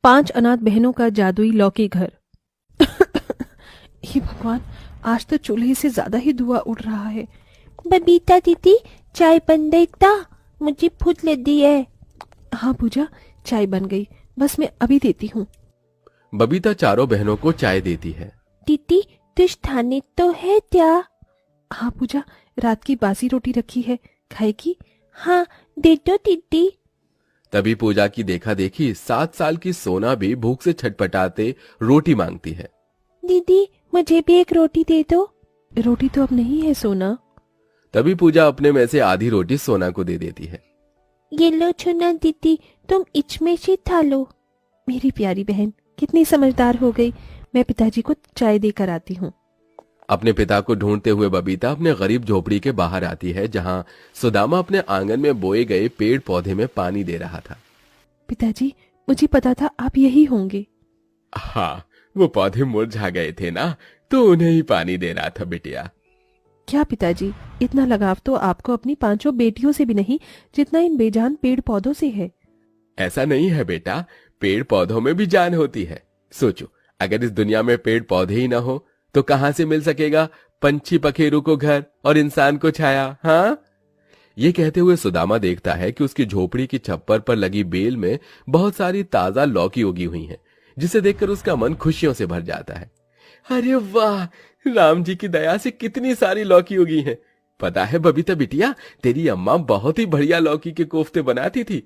5 अनाथ बहनों का जादुई लौकी घर। हे भगवान, आज तो चूल्हे से ज्यादा ही धुआं उड़ रहा है। बबीता दीदी, चाय बन गई ता? मुझे भूख लगी है। हाँ पूजा, चाय बन गई, बस मैं अभी देती हूँ। बबीता चारों बहनों को चाय देती है। दीदी, तुझ थाने तो है क्या? हाँ पूजा, रात की बासी रोटी रखी है, खाएगी? हाँ, दे दो दीदी। तभी पूजा की देखा देखी 7 साल की सोना भी भूख से छटपटाते रोटी मांगती है। दीदी, मुझे भी एक रोटी दे दो। रोटी तो अब नहीं है सोना। तभी पूजा अपने में से आधी रोटी सोना को दे देती है। ये लो छुना दीदी, तुम इसमें से खा लो। मेरी प्यारी बहन कितनी समझदार हो गई। मैं पिताजी को चाय देकर आती हूँ। अपने पिता को ढूंढते हुए बबीता अपने गरीब झोपड़ी के बाहर आती है, जहां सुदामा अपने आंगन में बोए गए पेड़ पौधे में पानी दे रहा था। पिताजी, मुझे पता था आप यही होंगे। हाँ, वो पौधे मुरझा गए थे ना, तो उन्हें ही पानी दे रहा था बिटिया। क्या पिताजी, इतना लगाव तो आपको अपनी 5 बेटियों से भी नहीं जितना इन बेजान पेड़ पौधों से है। ऐसा नहीं है बेटा, पेड़ पौधों में भी जान होती है। सोचो, अगर इस दुनिया में पेड़ पौधे ही ना हो तो कहां से मिल सकेगा पंछी पखेरू को घर और इंसान को छाया। हाँ, ये कहते हुए सुदामा देखता है कि उसकी झोपड़ी की छप्पर पर लगी बेल में बहुत सारी ताजा लौकी उगी हुई हैं, जिसे देखकर उसका मन खुशियों से भर जाता है। अरे वाह, राम जी की दया से कितनी सारी लौकी उगी हैं। पता है बबीता बिटिया, तेरी अम्मा बहुत ही बढ़िया लौकी के कोफ्ते बनाती थी,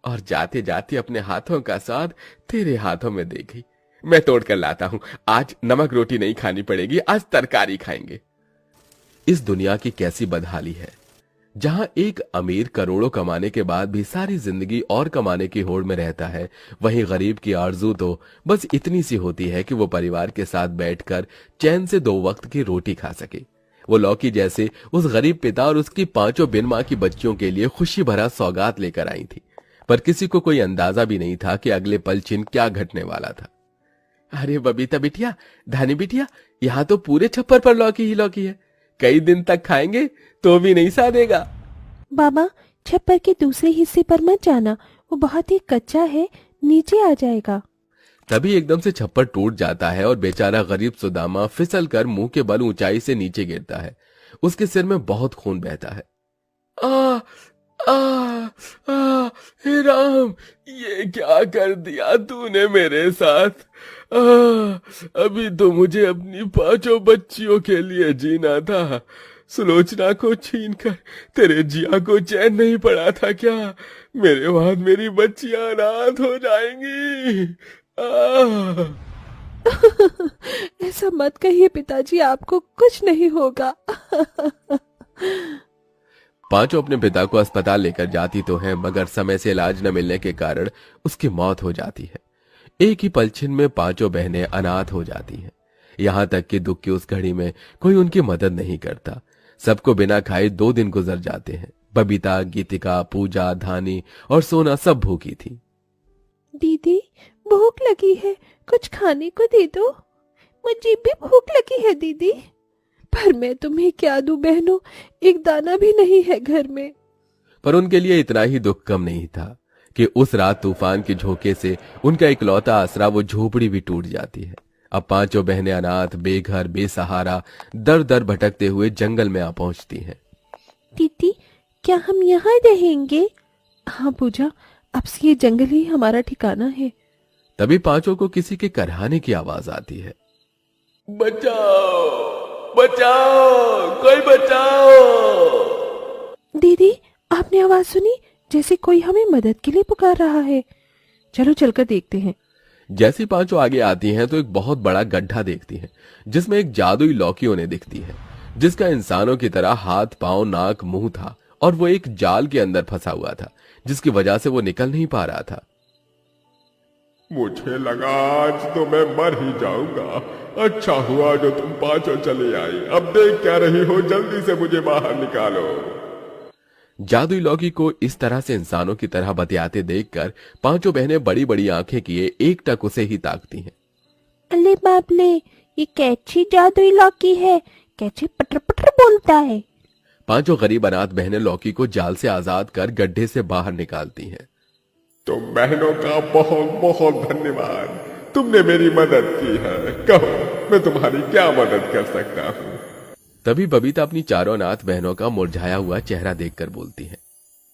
और जाते जाते अपने हाथों का स्वाद तेरे हाथों में दे गई। मैं तोड़ कर लाता हूं, आज नमक रोटी नहीं खानी पड़ेगी, आज तरकारी खाएंगे। इस दुनिया की कैसी बदहाली है, जहां एक अमीर करोड़ों कमाने के बाद भी सारी जिंदगी और कमाने की होड़ में रहता है, वहीं गरीब की आरजू तो बस इतनी सी होती है कि वो परिवार के साथ बैठकर चैन से 2 वक्त की रोटी खा सके। वो लौकी जैसे उस गरीब पिता और उसकी 5 बिन मां की बच्चियों के लिए खुशी भरा सौगात लेकर आई थी, पर किसी को कोई अंदाजा भी नहीं था कि अगले पल छिन क्या घटने वाला था। अरे बबीता बिटिया, धानी बिटिया, यहाँ तो पूरे छप्पर पर लौकी ही लौकी है। कई दिन तक खाएंगे तो भी नहीं सादेगा। बाबा, छप्पर के दूसरे हिस्से पर मत जाना, वो बहुत ही कच्चा है, नीचे आ जाएगा। तभी एकदम से छप्पर टूट जाता है और बेचारा गरीब सुदामा फिसल कर मुंह के बल ऊंचाई से नीचे गिरता है। उसके सिर में बहुत खून बहता है। आ आ आ हे राम, ये क्या कर दिया तूने मेरे साथ? अभी तो मुझे अपनी 5 बच्चियों के लिए जीना था। सुलोचना को छीनकर तेरे जिया को चैन नहीं पड़ा था क्या? मेरे बाद मेरी बच्चियां अनाथ हो जाएंगी। ऐसा मत कहिए पिताजी, आपको कुछ नहीं होगा। 5 अपने पिता को अस्पताल लेकर जाती तो हैं, मगर समय से इलाज न मिलने के कारण उसकी मौत हो जाती है। एक ही पलछिन में 5 बहनें अनाथ हो जाती हैं। यहां तक कि दुख की उस घड़ी में कोई उनकी मदद नहीं करता। सबको बिना खाए 2 दिन गुजर जाते हैं। बबीता, गीतिका, पूजा, धानी और सोना सब भूखी थी। दीदी, भूख लगी है, कुछ खाने को दे दो। मुझे भी भूख लगी है दीदी। पर मैं तुम्हें क्या दूं बहनों, एक दाना भी नहीं है घर में। पर उनके लिए इतना ही दुख कम नहीं था कि उस रात तूफान के झोंके से उनका इकलौता आसरा वो झोपड़ी भी टूट जाती है। अब 5 बहनें अनाथ, बेघर, बेसहारा, दर दर भटकते हुए जंगल में आ पहुंचती हैं। दीदी, क्या हम यहाँ रहेंगे? हाँ पूजा, अब से ये जंगल ही हमारा ठिकाना है। तभी 5 को किसी के करहाने की आवाज आती है। बचाओ, बचाओ, कोई बचाओ। दीदी, आपने आवाज सुनी? जैसे कोई हमें मदद के लिए पुकार रहा है। चलो चलकर देखते हैं। जैसी 5 आगे आती हैं तो एक बहुत बड़ा गड्ढा देखती हैं, जिसमें एक जादुई लौकी उन्हें दिखती है, जिसका इंसानों की तरह हाथ, पांव, नाक, मुंह था, और वो एक जाल के अंदर फंसा हुआ था, जिसकी वजह से वो निकल नहीं पा रहा था। मुझे लगा आज तो मैं मर ही जाऊंगा। अच्छा हुआ जो तुम 5 चले आई। अब देख क्या रही हो, जल्दी से मुझे बाहर निकालो। जादुई लौकी को इस तरह से इंसानों की तरह बतियाते देखकर 5 बहनें बड़ी बड़ी आंखें किए एकटक उसे ही ताकती हैं। अले बाप ले, ये कैची जादुई लौकी है, कैची पटर पटर बोलता है। 5 गरीब अनाथ बहनें लौकी को जाल से आजाद कर गड्ढे से बाहर निकालती हैं। तुम बहनों का बहुत बहुत धन्यवाद, तुमने मेरी मदद की है। कहो मैं तुम्हारी क्या मदद कर सकता हूँ। तभी बबीता अपनी चारों अनाथ बहनों का मुरझाया हुआ चेहरा देखकर बोलती है।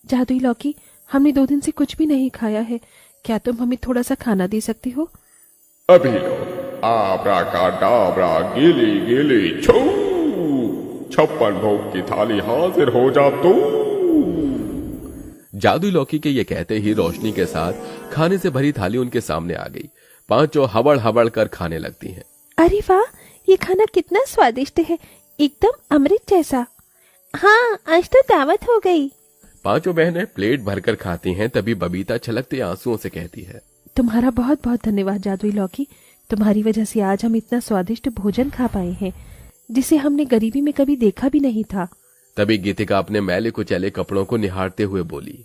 जादुई लौकी, हमने 2 दिन से कुछ भी नहीं खाया है, क्या तुम हमें थोड़ा सा खाना दे सकती हो? अभी लो, आबरा का डाबरा गिली गिली छू, 56 भोग की थाली हाजिर हो जा तू। जादुई लौकी के ये कहते ही रोशनी के साथ खाने से भरी थाली उनके सामने आ गई। पांचों हबड़ हबड़ कर खाने लगती हैं। अरे वाह, ये खाना कितना स्वादिष्ट है, एकदम अमृत जैसा। हाँ, आज तो दावत हो गई। पांचों बहनें प्लेट भरकर खाती हैं। तभी बबीता छलकते आंसुओं से कहती है। तुम्हारा बहुत बहुत धन्यवाद जादुई लौकी, तुम्हारी वजह से आज हम इतना स्वादिष्ट भोजन खा पाए हैं, जिसे हमने गरीबी में कभी देखा भी नहीं था। तभी गीतिका अपने मैले कुचैले कपड़ों को निहारते हुए बोली।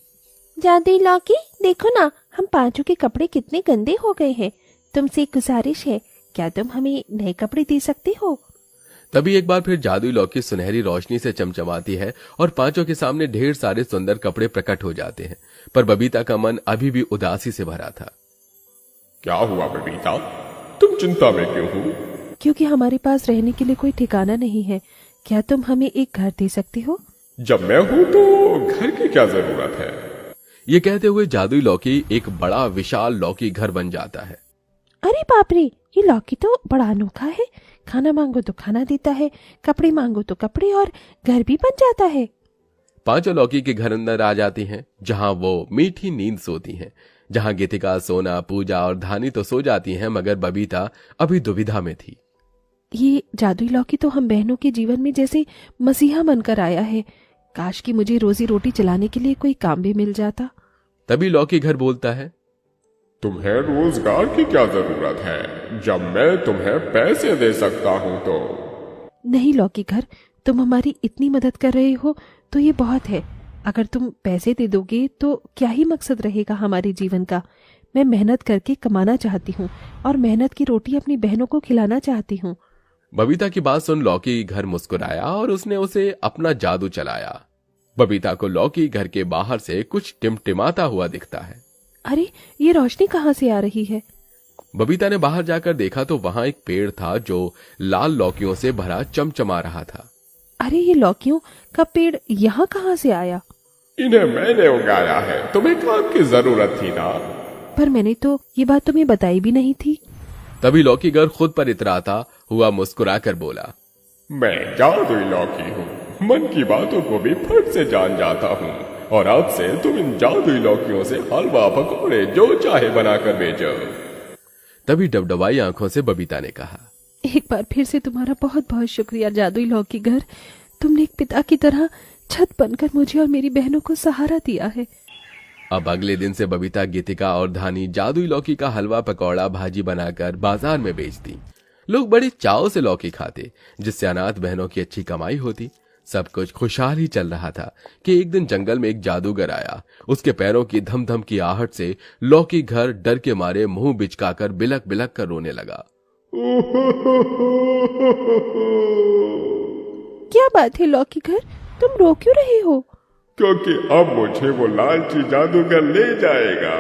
जादुई लौकी, देखो ना, हम पांचों के कपड़े कितने गंदे हो गए हैं। तुमसे एक गुजारिश है, क्या तुम हमें नए कपड़े दे सकते हो? तभी एक बार फिर जादुई लौकी सुनहरी रोशनी से चमचमाती है और पांचों के सामने ढेर सारे सुंदर कपड़े प्रकट हो जाते हैं। पर बबीता का मन अभी भी उदासी से भरा था। क्या हुआ बबीता, तुम चिंता में क्यों हो? क्योंकि हमारे पास रहने के लिए कोई ठिकाना नहीं है, क्या तुम हमें एक घर दे सकते हो? जब मैं हूं तो घर की क्या जरूरत है। ये कहते हुए जादुई लौकी एक बड़ा विशाल लौकी घर बन जाता है। अरे बाप रे, ये लौकी तो बड़ा अनोखा है। खाना मांगो तो खाना देता है, कपड़े मांगो तो कपड़े, और घर भी बन जाता है। पांचों लौकी के घर अंदर आ जाती हैं, जहां वो मीठी नींद सोती हैं। जहां गीतिका, सोना, पूजा और धानी तो सो जाती हैं, मगर बबीता अभी दुविधा में थी। ये जादुई लौकी तो हम बहनों के जीवन में जैसे मसीहा बनकर आया है। काश कि मुझे रोजी रोटी चलाने के लिए कोई काम भी मिल जाता। तभी लौकी घर बोलता है। तुम्हें रोजगार की क्या जरूरत है, जब मैं तुम्हें पैसे दे सकता हूं तो। नहीं लौकी घर, तुम हमारी इतनी मदद कर रहे हो तो ये बहुत है। अगर तुम पैसे दे दोगे तो क्या ही मकसद रहेगा हमारे जीवन का। मैं मेहनत करके कमाना चाहती हूँ और मेहनत की रोटी अपनी बहनों को खिलाना चाहती हूँ। बबीता की बात सुन लौकी घर मुस्कुराया और उसने उसे अपना जादू चलाया। बबीता को लौकी घर के बाहर से कुछ टिमटिमाता हुआ दिखता है। अरे, ये रोशनी कहाँ से आ रही है? बबीता ने बाहर जाकर देखा तो वहां एक पेड़ था जो लाल लौकियों से भरा चमचमा रहा था। अरे, ये लौकियों का पेड़ यहाँ कहाँ से आया? इन्हें मैंने उगाया है, तुम्हें काम की जरूरत थी ना। पर मैंने तो ये बात तुम्हें बताई भी नहीं थी। तभी लौकी घर खुद पर इतराता हुआ मुस्कुराकर बोला। मैं जादुई लौकी हूँ, मन की बातों को भी फट से जान जाता हूँ, और अब से तुम इन जादुई लौकियों से हलवा पकौड़े जो चाहे बनाकर बेचो। तभी डबडबाई आंखों से बबीता ने कहा। एक बार फिर से तुम्हारा बहुत बहुत शुक्रिया जादुई लौकी घर, तुमने एक पिता की तरह छत बनकर मुझे और मेरी बहनों को सहारा दिया है। अब अगले दिन से बबीता, गीतिका और धानी जादुई लौकी का हलवा पकौड़ा भाजी बनाकर बाजार में बेचती। लोग बड़े चाव से लौकी खाते, जिससे अनाथ बहनों की अच्छी कमाई होती। सब कुछ खुशहाल ही चल रहा था कि एक दिन जंगल में एक जादूगर आया। उसके पैरों की धम धम की आहट से लौकी घर डर के मारे मुंह बिचकाकर बिलक बिलक कर रोने लगा। क्या बात है लौकी घर, तुम रो क्यों रहे हो? क्योंकि अब मुझे वो लालची जादूगर ले जाएगा।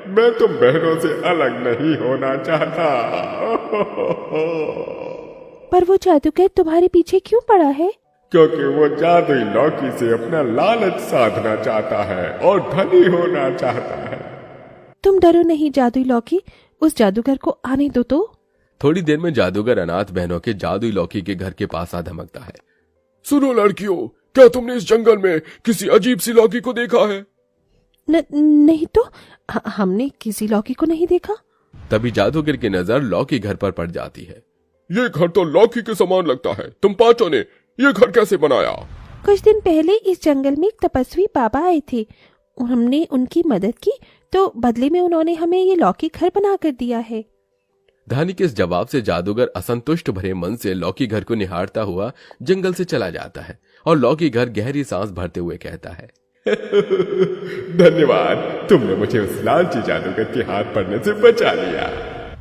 मैं तुम बहनों से अलग नहीं होना चाहता। पर वो जादूगर तुम्हारे पीछे क्यों पड़ा है? क्योंकि वो जादुई लौकी से अपना लालच साधना चाहता है और धनी होना चाहता है। तुम डरो नहीं जादुई लौकी, उस जादूगर को आने दो तो। थोड़ी देर में जादूगर अनाथ बहनों के जादुई लौकी के घर के पास आ धमकता है। सुनो लड़कियों, क्या तुमने इस जंगल में किसी अजीब सी लौकी को देखा है? नहीं तो हमने किसी लौकी को नहीं देखा। तभी जादूगर की नजर लौकी घर पर पड़ जाती है। ये घर तो लौकी के समान लगता है, तुम पांचों ने ये घर कैसे बनाया? कुछ दिन पहले इस जंगल में एक तपस्वी बाबा आए थे, हमने उनकी मदद की तो बदले में उन्होंने हमें ये लौकी घर बना कर दिया है। धानी के इस जवाब से जादूगर असंतुष्ट भरे मन से लौकी घर को निहारता हुआ जंगल से चला जाता है और लौकी घर गहरी सांस भरते हुए कहता है। धन्यवाद, तुमने मुझे उस लालची जादूगर के हाथ पड़ने से बचा लिया।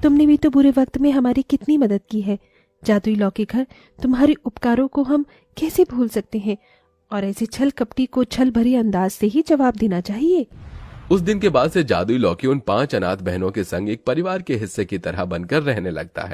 तुमने भी तो बुरे वक्त में हमारी कितनी मदद की है जादुई लौकी घर, तुम्हारे उपकारों को हम कैसे भूल सकते हैं। और ऐसे छल कपटी को छल भरे अंदाज से ही जवाब देना चाहिए। उस दिन के बाद से जादुई लौकी उन 5 अनाथ बहनों के संग एक परिवार के हिस्से की तरह बनकर रहने लगता है।